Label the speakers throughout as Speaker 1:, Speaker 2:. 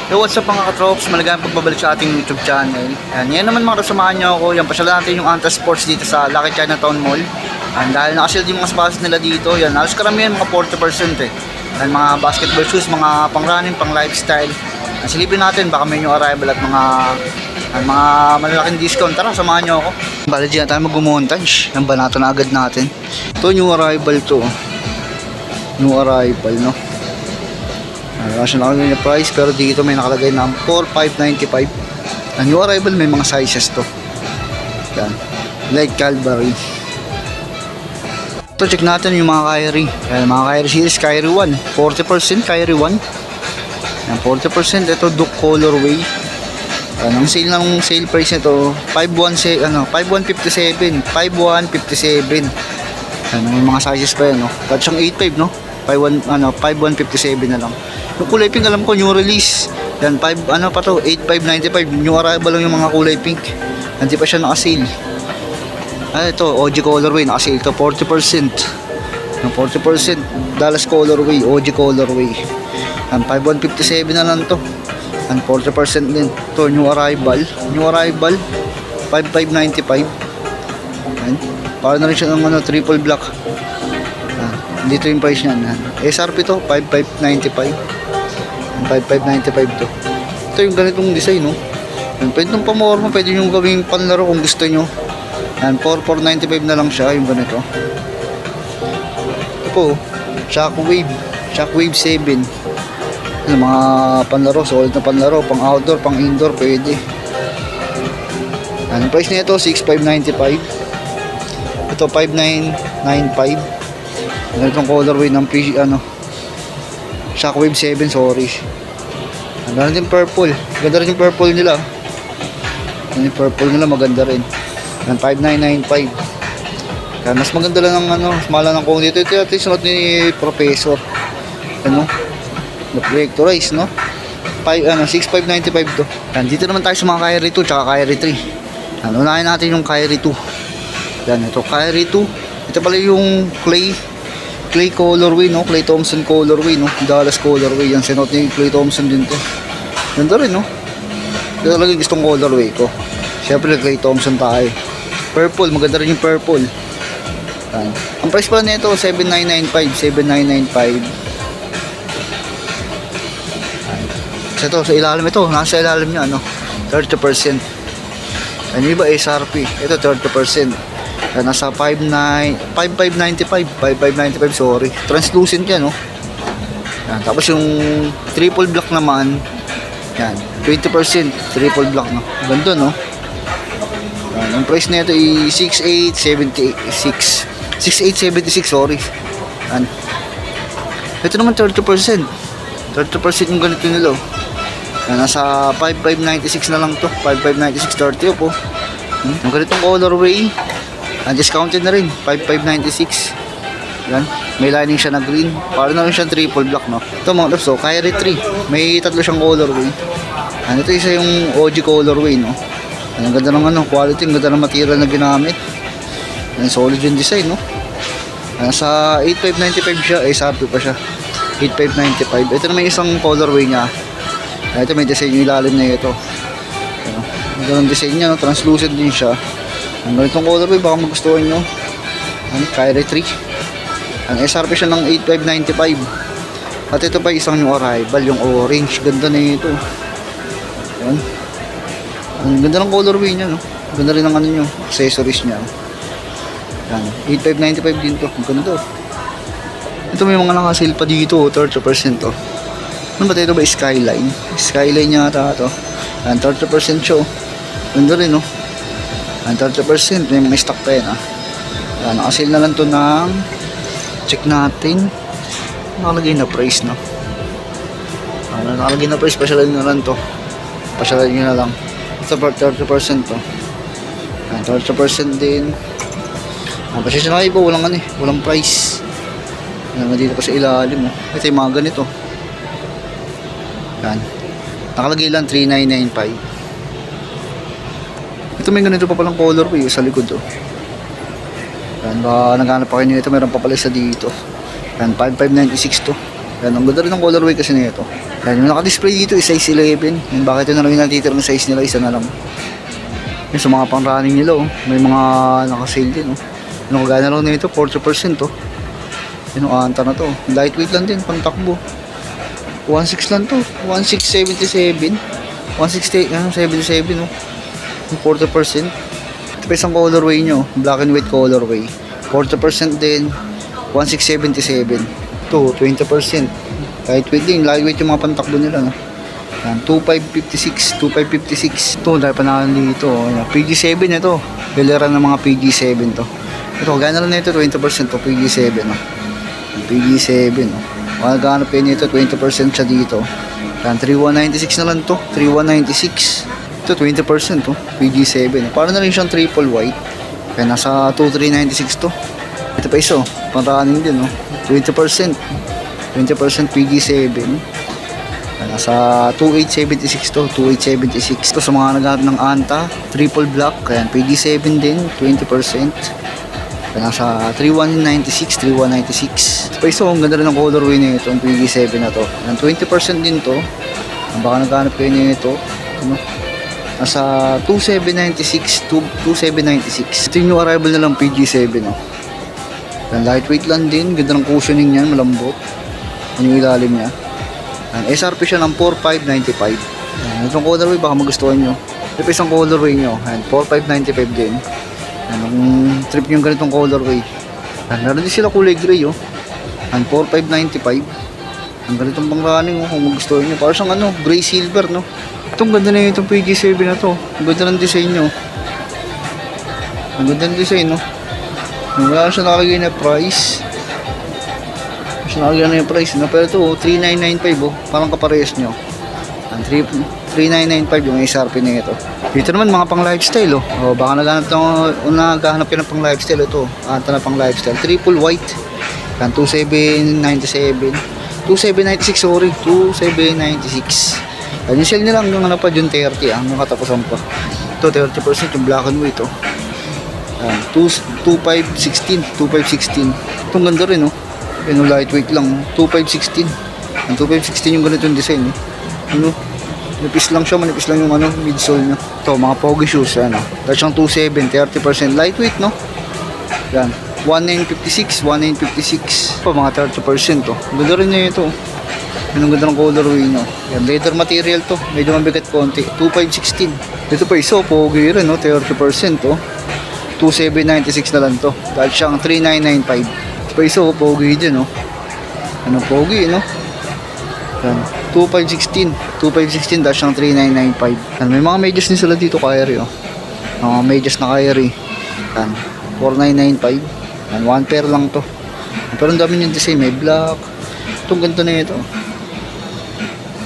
Speaker 1: Yo, what's up mga katrops? Maligayang pagbabalik sa ating YouTube channel. Yan naman mga kasamahan nyo ako. Yan, pasyalan natin yung Anta Sports dito sa Lucky Chinatown Mall. Dahil nakasealed yung mga spots nila dito. Yan, halos karamihan mga 40% eh. Yan, mga basketball shoes, mga pang running, pang lifestyle. Silipin natin, baka may new arrival at mga malalaking discount. Tara, samahan nyo ako. Bali dyan tayo mag-montage. Yan, banato na agad natin. Ito, new arrival to. New arrival, no? Kasi nakalagay na price, pero dito may nakalagay na 4,595. Ang new arrival, may mga sizes to. Yan, like Calvary. Ito, check natin yung mga Kyrie. Yan, mga Kyrie series, Kyrie 1 40%, Kyrie 1 yan, 40%. Ito, Duke colorway. Ang sale ng sale price nito 5,157. 5,157. Yan, may mga sizes pa yan, no? At siyang 8,500, no? 5,157 na lang. Yung kulay pink, alam ko new release. Yan, 8,595. New arrival lang yung mga kulay pink. Hindi pa siya naka-sale. Ito, OG colorway, naka-sale to 40%. Yung 40% Dallas colorway, OG colorway. Yan, 5,157 na lang to. Yan, 40% din. Ito, new arrival. New arrival, 5,595. Yan, para na rin siya ng triple black. Dito yung price niyan. SRP to 5,595. 5,595 to. Ito yung ganitong design, no? Pwede nung pamorma, pwede nyo gawing panlaro kung gusto nyo. Yan, 4,495 na lang siya, yung ganito. Ito po, Shockwave 7. Yung mga panlaro, solid na panlaro, pang outdoor, pang indoor, pwede. Yan, yung price nito 6,595. Ito 5,995. Ganitong colorway ng Shockwave 7, sorry. Ganda rin yung purple. Ganda rin yung purple nila. Yung purple nila maganda rin. 5,995. Kaya mas maganda lang ng mas mahal ng kung dito. Ito yung sunod ni Professor. Na-projectorize, no? 6,595 to. Yan, dito naman tayo sa mga Kyrie 2 tsaka Kyrie 3. Yan, unahin natin yung Kyrie 2. Yan, ito Kyrie 2. Ito pala yung Clay colorway, no? Clay Thompson colorway, no? Dallas colorway. Yan, sinot ni Clay Thompson din to. Ganda rin, no? Ito talaga yung gustong colorway ko. Siyempre, Clay Thompson tayo. Purple, maganda rin yung purple. Yan. Ang price pala nito 7,995. Kasi ito, sa ilalim ito. Nasa ilalim niya, 30%. Ano yung iba, SRP. Ito, 30%. Nasa 5,595, sorry. Translucent yan, no? Yan. Tapos yung triple black naman, yan, 20% triple black, no? Ganda, no? Yan. Ang price nito ay 6,876. 6,876, sorry. Yan. Ito naman 30%. 30% yung ganito nila, oh. Yan, nasa 5,596 na lang to. 5,596, 30 po. Yung ganitong colorway, discounted na rin, 5,596. Yan, may lining siya na green. Para na rin siya triple black, no? Ito mga loves, Kyrie 3. May tatlo siyang colorway. Ito isa yung OG colorway, no? Ang ganda ng quality, ang ganda ng material na ginamit. Yan, solid yung design, no? Sa 8,595 siya, SRP pa siya. 8,595. Ito naman isang colorway niya. Ito may design yung ilalim na ito. Ang ganda ng design niya, no? Translucent din siya. Ang ganitong colorway, baka magustuhan nyo. Kyrie 3. Ang SRP siya ng 8,595. At ito pa isang new arrival, yung orange. Ganda na ito. Yan. Ang ganda ng colorway niya, no? Ganda rin ng nyo, accessories niya. Yan. 8,595 din to. Ang ganda. Ito may mga nakasale pa dito, 30% to. Ano ba ito ba? Skyline. Skyline niya ata to. Yan, 30% siya. Ganda rin, no? 30%, may mga stock pa yan, nakasale na lang to ng, check natin, nakalagay na price, no? Nakalagay na price, pasyalan nyo na lang to, pasyalan nyo na lang. Ito 30% to. 30% din. Pasyalan na iba, walang price. Dito pa sa ilalim, ito yung mga ganito. Yan, nakalagay lang 3,995. Ito may ganito pa palang colorway sa likod, Yan, baka naghanap pa kayo nito, meron pa pala isa dito. Yan, 5,596 to. Yan, ang ganda rin ng colorway kasi nito. Yan, yung naka-display dito is size 11. Yan, bakit yun na lang yung natitirang size nila, isa na lang. Yan, sa mga pang-running nila, oh. May mga naka-sale din, oh. Ano kagana lang nito, 40%, oh. Yan, ang anta na to. Lightweight lang din, pang-takbo. 1.6 lang to, 1.677. 1.677, oh. 40%. Ito pa isang colorway nyo, black and white colorway. 40% din, 1.677. Ito, 20%. Lightweight din, lightweight yung mga pantakbo nila, no? Yan, 2.556, 2.556. Ito, dahil panahon dito. PG7 ito. Galiran ng mga PG7 to. Ito, gana lang nito, 20% to, PG7, no? PG7, no? Magkano pa nito, 20% siya dito. Yan, 3.196 na lang to, 3.196. Ito, 20% to, PG7. Para na rin siyang triple white. Kaya nasa 2.396 to. Ito pa iso, pang-running din, no? 20%. 20% PG7. Nasa 2.876 to, 2.876. Ito sa mga naghahanap ng Anta, triple black. Kaya PG7 din, 20%. Kaya nasa 3.196, 3.196. Ito pa iso, ang ganda rin ng colorway na ito, ang PG7 na to. Yan, 20% din to. Baka naghahanap kayo nito. Ano? Nasa 2.796, 2.796. Ito yung arrival na lang PG7, no? Yan, lightweight lang din, ganda ng cushioning niyan, malambot. Yan yung ilalim niya. Yan, SRP siya ng 4.595. Yan, itong colorway baka magustuhan nyo. Ito pa isang colorway nyo. Yan, 4.595 din. Yan, ang trip nyo ganitong colorway. Yan, meron din sila kulay gray, oh. Yan, 4.595. Ang ganitong pang running, oh, kung magustuhan nyo. Para siyang ano, gray silver, no? Itong ganda na itong PG7 na to. Ang ganda ng design nyo. Ang ganda ng design, no? Wala siya nakalagay na price. Wala siya nakalagay na yung price, no? Pero ito, 3.995, oh. Parang kaparehas nyo. 3.995 yung SRP na ito. Dito naman mga pang lifestyle, oh. Oh, baka naghahanap kayo ng pang lifestyle. Ito, anta na pang lifestyle. Triple white. Yan, 2.797. 2.796, sorry. 2.796. Yan, yung sale nila hanggang ano pa, June 30, hanggang katapusan pa. Ito, 30% yung black and white, oh. 2.516. Itong ganda rin, oh. Yan, lightweight lang. 2.516. Ang 2.516 yung ganito yung design, eh. Ano? Manipis lang siya, manipis lang yung ano, midsole niya. Ito, mga pogi shoes, ano. Dahil siyang 2.7, 30% lightweight, no? Yan. 1.956, 1.956. Pa, mga 30%, oh. Ganda rin niya ito, oh. Yan ang ganda ng colorway nyo. Yan, leather material to. Medyo mabigat konti. 2.516. Ito pa iso, pogi rin, no? 30%, oh. 2.796 na lang to. Dahil siyang 3.995. Ito pa iso, pogi dyan, oh. Ano, pogi, no? Yan. 2.516. 2.516 dahil siyang 3.995. Yan, may mga medyas din sila dito, Kyrie, oh. Mga medyas na Kyrie. Yan. 4.995. Yan, one pair lang to. Pero ang dami yung design. May black. Itong ganito na ito.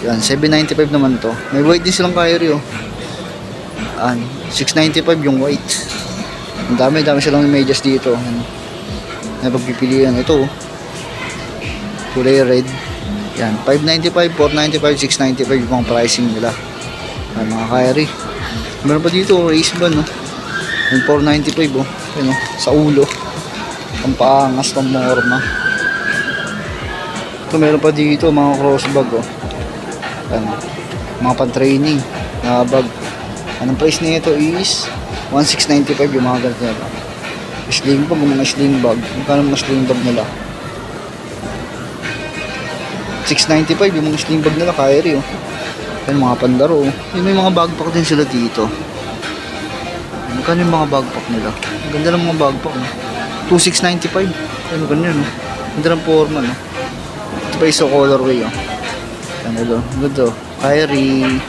Speaker 1: Yan, 795 naman to. May white din silang Kyrie, oh. Yan, 695 yung white. Ang dami silang medyas dito. May pagpipilian. Ito, oh. Kulay red. Yan, 595, 495, 695 yung mga pricing nila. Yan, mga Kyrie. Meron pa dito, race band, no? Yan, 495, oh. Yan, oh, sa ulo. Pampaangas, pamorma. Ito, meron pa dito, mga crossbag, oh. Yan, mga pan-training na bag. Anong price nito is 1,695 yung mga ganito nila. Sling bag, mga sling bag. Magkano mga sling bag nila? 695 yung mga sling bag nila, Kyrie, oh. Yan, mga pandaro, oh. Yan, may mga backpack din sila dito. Magkano yung mga backpack nila? Ang ganda ng mga backpack, oh. 2,695. Ano ganyan, oh. Ganda ng forma, no? Ito pa iso colorway, oh. Yan, ito. Ganda, oh. Kyrie.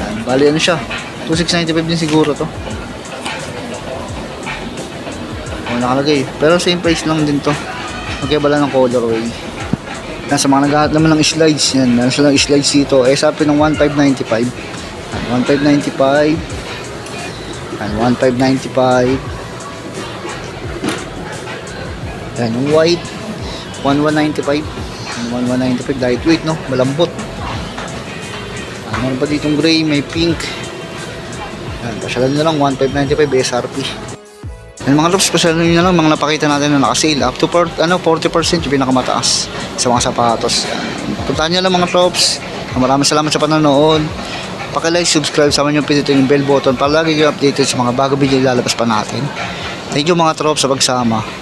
Speaker 1: Yan, bali ano siya? 2,695 din siguro to. O, nakalagay. Pero same price lang din to. Magkaiba lang ng colorway. Yan, sa mga naghahanap naman ng slides, yan, meron silang slides dito. SRP ng 1,595. 1,595. Yan, 1,595. Yan, yung white 1,195. 1,195 lightweight, no? Malambot. Yan, meron pa ditong gray, may pink. Yan, pasyalan na lang 1,595 SRP. And mga troops, pasyalan nyo na lang mga napakita natin na naka-sale. Up to 40% yung pinakamataas sa mga sapatos. Puntahan nyo lang mga troops. Maraming salamat sa panonood. Paki-like, subscribe, sama nyo pindutin yung bell button para lagi kayo updated sa mga bago video ilalabas pa natin. Thank you mga troops sa pagsama.